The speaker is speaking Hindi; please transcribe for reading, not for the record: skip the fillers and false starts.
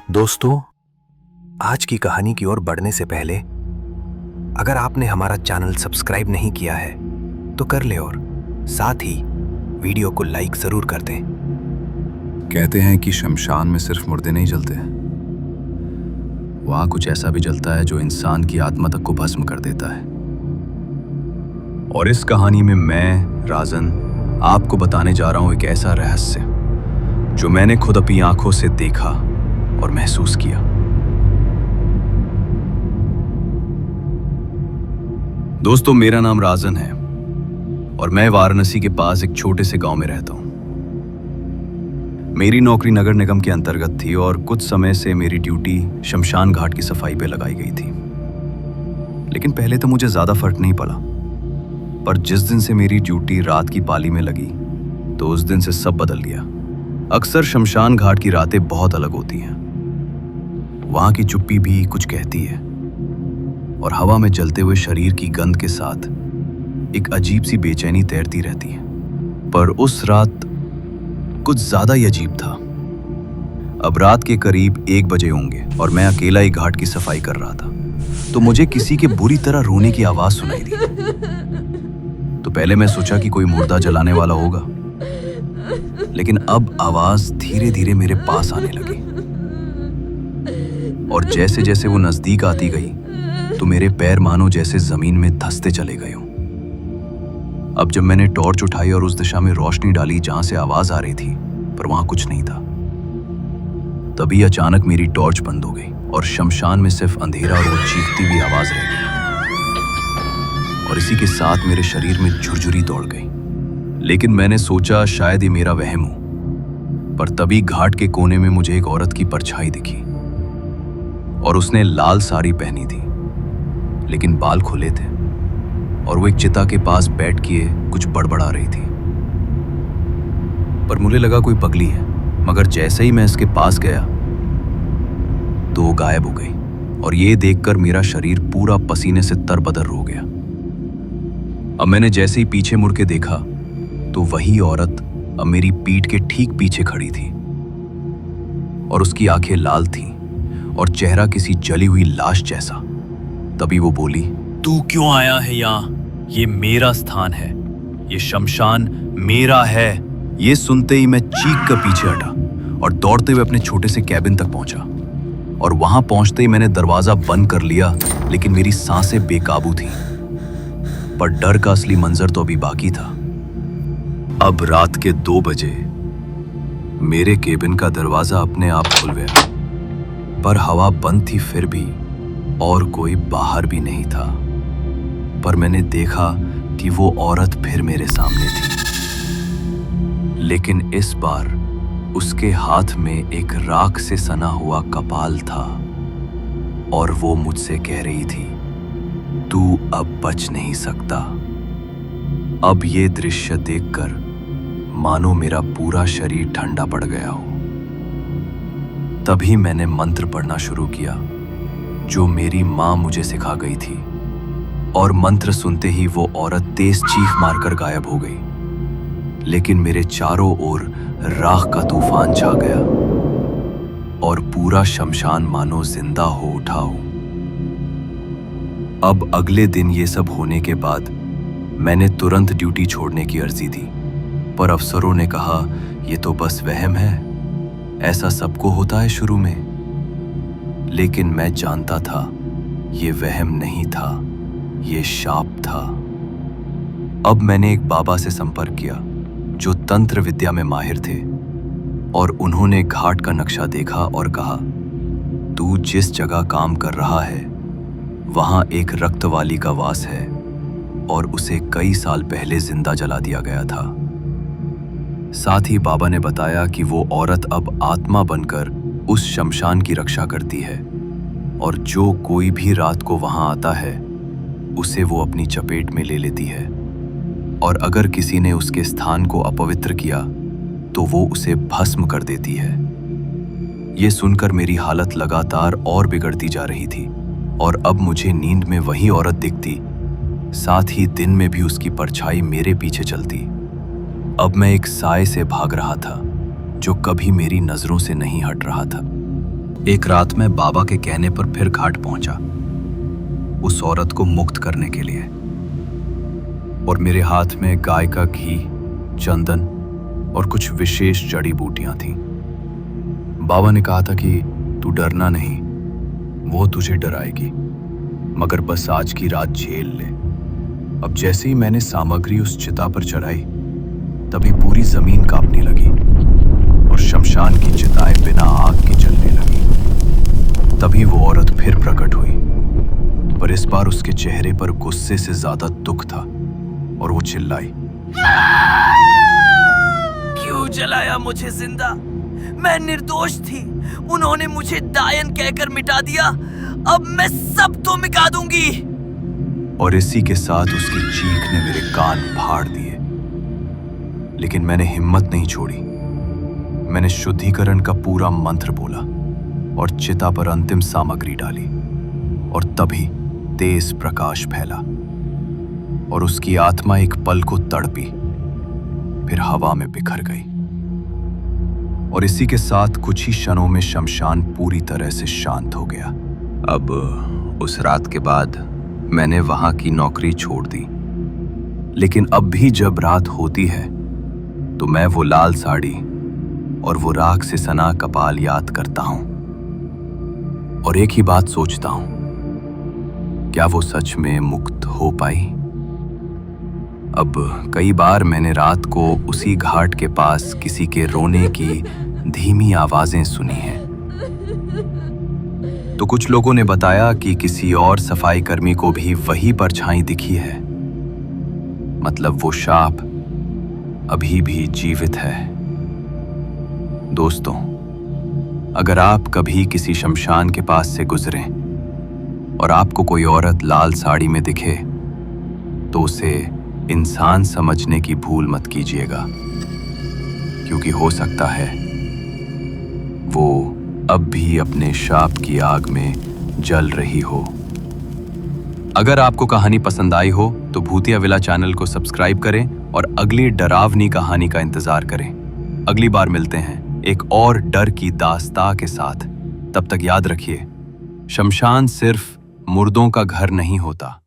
दोस्तों, आज की कहानी की ओर बढ़ने से पहले अगर आपने हमारा चैनल सब्सक्राइब नहीं किया है तो कर ले और साथ ही वीडियो को लाइक जरूर कर दें। कहते हैं कि शमशान में सिर्फ मुर्दे नहीं जलते, वहां कुछ ऐसा भी जलता है जो इंसान की आत्मा तक को भस्म कर देता है। और इस कहानी में मैं राजन आपको बताने जा रहा हूं एक ऐसा रहस्य जो मैंने खुद अपनी आंखों से देखा और महसूस किया। दोस्तों, मेरा नाम राजन है और मैं वाराणसी के पास एक छोटे से गांव में रहता हूं। मेरी नौकरी नगर निगम के अंतर्गत थी और कुछ समय से मेरी ड्यूटी शमशान घाट की सफाई पे लगाई गई थी। लेकिन पहले तो मुझे ज्यादा फर्क नहीं पड़ा, पर जिस दिन से मेरी ड्यूटी रात की पाली में लगी तो उस दिन से सब बदल गया। अक्सर शमशान घाट की रातें बहुत अलग होती हैं। वहां की चुप्पी भी कुछ कहती है और हवा में जलते हुए शरीर की गंध के साथ एक अजीब सी बेचैनी तैरती रहती है। पर उस रात कुछ ज्यादा ही अजीब था। अब रात के करीब 1 बजे होंगे और मैं अकेला ही घाट की सफाई कर रहा था, तो मुझे किसी के बुरी तरह रोने की आवाज सुनाई दी। तो पहले मैं सोचा कि कोई मुर्दा जलाने वाला होगा, लेकिन अब आवाज धीरे धीरे मेरे पास आने लगी और जैसे जैसे वो नजदीक आती गई तो मेरे पैर मानो जैसे जमीन में धंसते चले गए हों। अब जब मैंने टॉर्च उठाई और उस दिशा में रोशनी डाली जहां से आवाज आ रही थी, पर वहां कुछ नहीं था। तभी अचानक मेरी टॉर्च बंद हो गई और शमशान में सिर्फ अंधेरा और वो चीखती हुई आवाज रह गई। और इसी के साथ मेरे शरीर में झुरझुरी दौड़ गई। लेकिन मैंने सोचा शायद ये मेरा वहम हो, पर तभी घाट के कोने में मुझे एक औरत की परछाई दिखी और उसने लाल साड़ी पहनी थी, लेकिन बाल खुले थे और वो एक चिता के पास बैठ के कुछ बड़बड़ा रही थी। पर मुझे लगा कोई पगली है, मगर जैसे ही मैं इसके पास गया तो वो गायब हो गई और ये देखकर मेरा शरीर पूरा पसीने से तरबतर हो गया। अब मैंने जैसे ही पीछे मुड़ के देखा तो वही औरत अब मेरी पीठ के ठीक पीछे खड़ी थी और उसकी आंखें लाल थीं और चेहरा किसी जली हुई लाश जैसा। तभी वो बोली, तू क्यों आया है यहाँ? ये मेरा स्थान है, ये शमशान मेरा है। ये सुनते ही मैं चीख कर पीछे हटा और दौड़ते हुए अपने छोटे से कैबिन तक पहुंचा। और वहां पहुंचते ही मैंने दरवाजा बंद कर लिया, लेकिन मेरी सांसें बेकाबू थीं। पर डर का असली मंजर तो अभी बाकी था। अब रात के 2 बजे मेरे केबिन का दरवाजा अपने आप खुल गया, पर हवा बंद थी फिर भी और कोई बाहर भी नहीं था। पर मैंने देखा कि वो औरत फिर मेरे सामने थी, लेकिन इस बार उसके हाथ में एक राख से सना हुआ कपाल था और वो मुझसे कह रही थी, तू अब बच नहीं सकता। अब ये दृश्य देखकर मानो मेरा पूरा शरीर ठंडा पड़ गया हो। तभी मैंने मंत्र पढ़ना शुरू किया जो मेरी माँ मुझे सिखा गई थी, और मंत्र सुनते ही वो औरत तेज चीख मारकर गायब हो गई। लेकिन मेरे चारों ओर राख का तूफान छा गया और पूरा शमशान मानो जिंदा हो उठा हो। अब अगले दिन ये सब होने के बाद मैंने तुरंत ड्यूटी छोड़ने की अर्जी दी, पर अफसरों ने कहा ये तो बस वहम है, ऐसा सबको होता है शुरू में। लेकिन मैं जानता था ये वहम नहीं था, ये शाप था। अब मैंने एक बाबा से संपर्क किया जो तंत्र विद्या में माहिर थे, और उन्होंने घाट का नक्शा देखा और कहा, तू जिस जगह काम कर रहा है वहां एक रक्तवाली का वास है और उसे कई साल पहले जिंदा जला दिया गया था। साथ ही बाबा ने बताया कि वो औरत अब आत्मा बनकर उस शमशान की रक्षा करती है और जो कोई भी रात को वहां आता है उसे वो अपनी चपेट में ले लेती है, और अगर किसी ने उसके स्थान को अपवित्र किया तो वो उसे भस्म कर देती है। ये सुनकर मेरी हालत लगातार और बिगड़ती जा रही थी और अब मुझे नींद में वही औरत दिखती, साथ ही दिन में भी उसकी परछाई मेरे पीछे चलती। अब मैं एक साए से भाग रहा था जो कभी मेरी नजरों से नहीं हट रहा था। एक रात मैं बाबा के कहने पर फिर घाट पहुंचा, उस औरत को मुक्त करने के लिए। और मेरे हाथ में गाय का घी, चंदन और कुछ विशेष जड़ी बूटियां थीं। बाबा ने कहा था कि तू डरना नहीं, वो तुझे डराएगी, मगर बस आज की रात झेल ले। अब जैसे ही मैंने सामग्री उस चिता पर चढ़ाई, तभी पूरी जमीन कांपने लगी और शमशान की चिताएं बिना आग के जलने लगी। तभी वो औरत फिर प्रकट हुई, पर इस बार उसके चेहरे पर गुस्से से ज्यादा दुख था और वो चिल्लाई, क्यों जलाया मुझे जिंदा? मैं निर्दोष थी, उन्होंने मुझे दायन कहकर मिटा दिया, अब मैं सब तो मिटा दूंगी। और इसी के साथ उसकी चीख ने मेरे कान फाड़ दिए। लेकिन मैंने हिम्मत नहीं छोड़ी। मैंने शुद्धिकरण का पूरा मंत्र बोला और चिता पर अंतिम सामग्री डाली, और तभी तेज प्रकाश फैला और उसकी आत्मा एक पल को तड़पी, फिर हवा में बिखर गई। और इसी के साथ कुछ ही क्षणों में शमशान पूरी तरह से शांत हो गया। अब उस रात के बाद मैंने वहां की नौकरी छोड़ दी, लेकिन अब भी जब रात होती है तो मैं वो लाल साड़ी और वो राख से सना कपाल याद करता हूं और एक ही बात सोचता हूं, क्या वो सच में मुक्त हो पाई? अब कई बार मैंने रात को उसी घाट के पास किसी के रोने की धीमी आवाजें सुनी हैं। तो कुछ लोगों ने बताया कि किसी और सफाई कर्मी को भी वही परछाई दिखी है। मतलब वो शाप अभी भी जीवित है। दोस्तों, अगर आप कभी किसी शमशान के पास से गुजरें और आपको कोई औरत लाल साड़ी में दिखे, तो उसे इंसान समझने की भूल मत कीजिएगा, क्योंकि हो सकता है वो अब भी अपने शाप की आग में जल रही हो। अगर आपको कहानी पसंद आई हो तो भूतिया विला चैनल को सब्सक्राइब करें और अगली डरावनी कहानी का इंतजार करें। अगली बार मिलते हैं एक और डर की दास्तां के साथ। तब तक याद रखिए, शमशान सिर्फ मुर्दों का घर नहीं होता,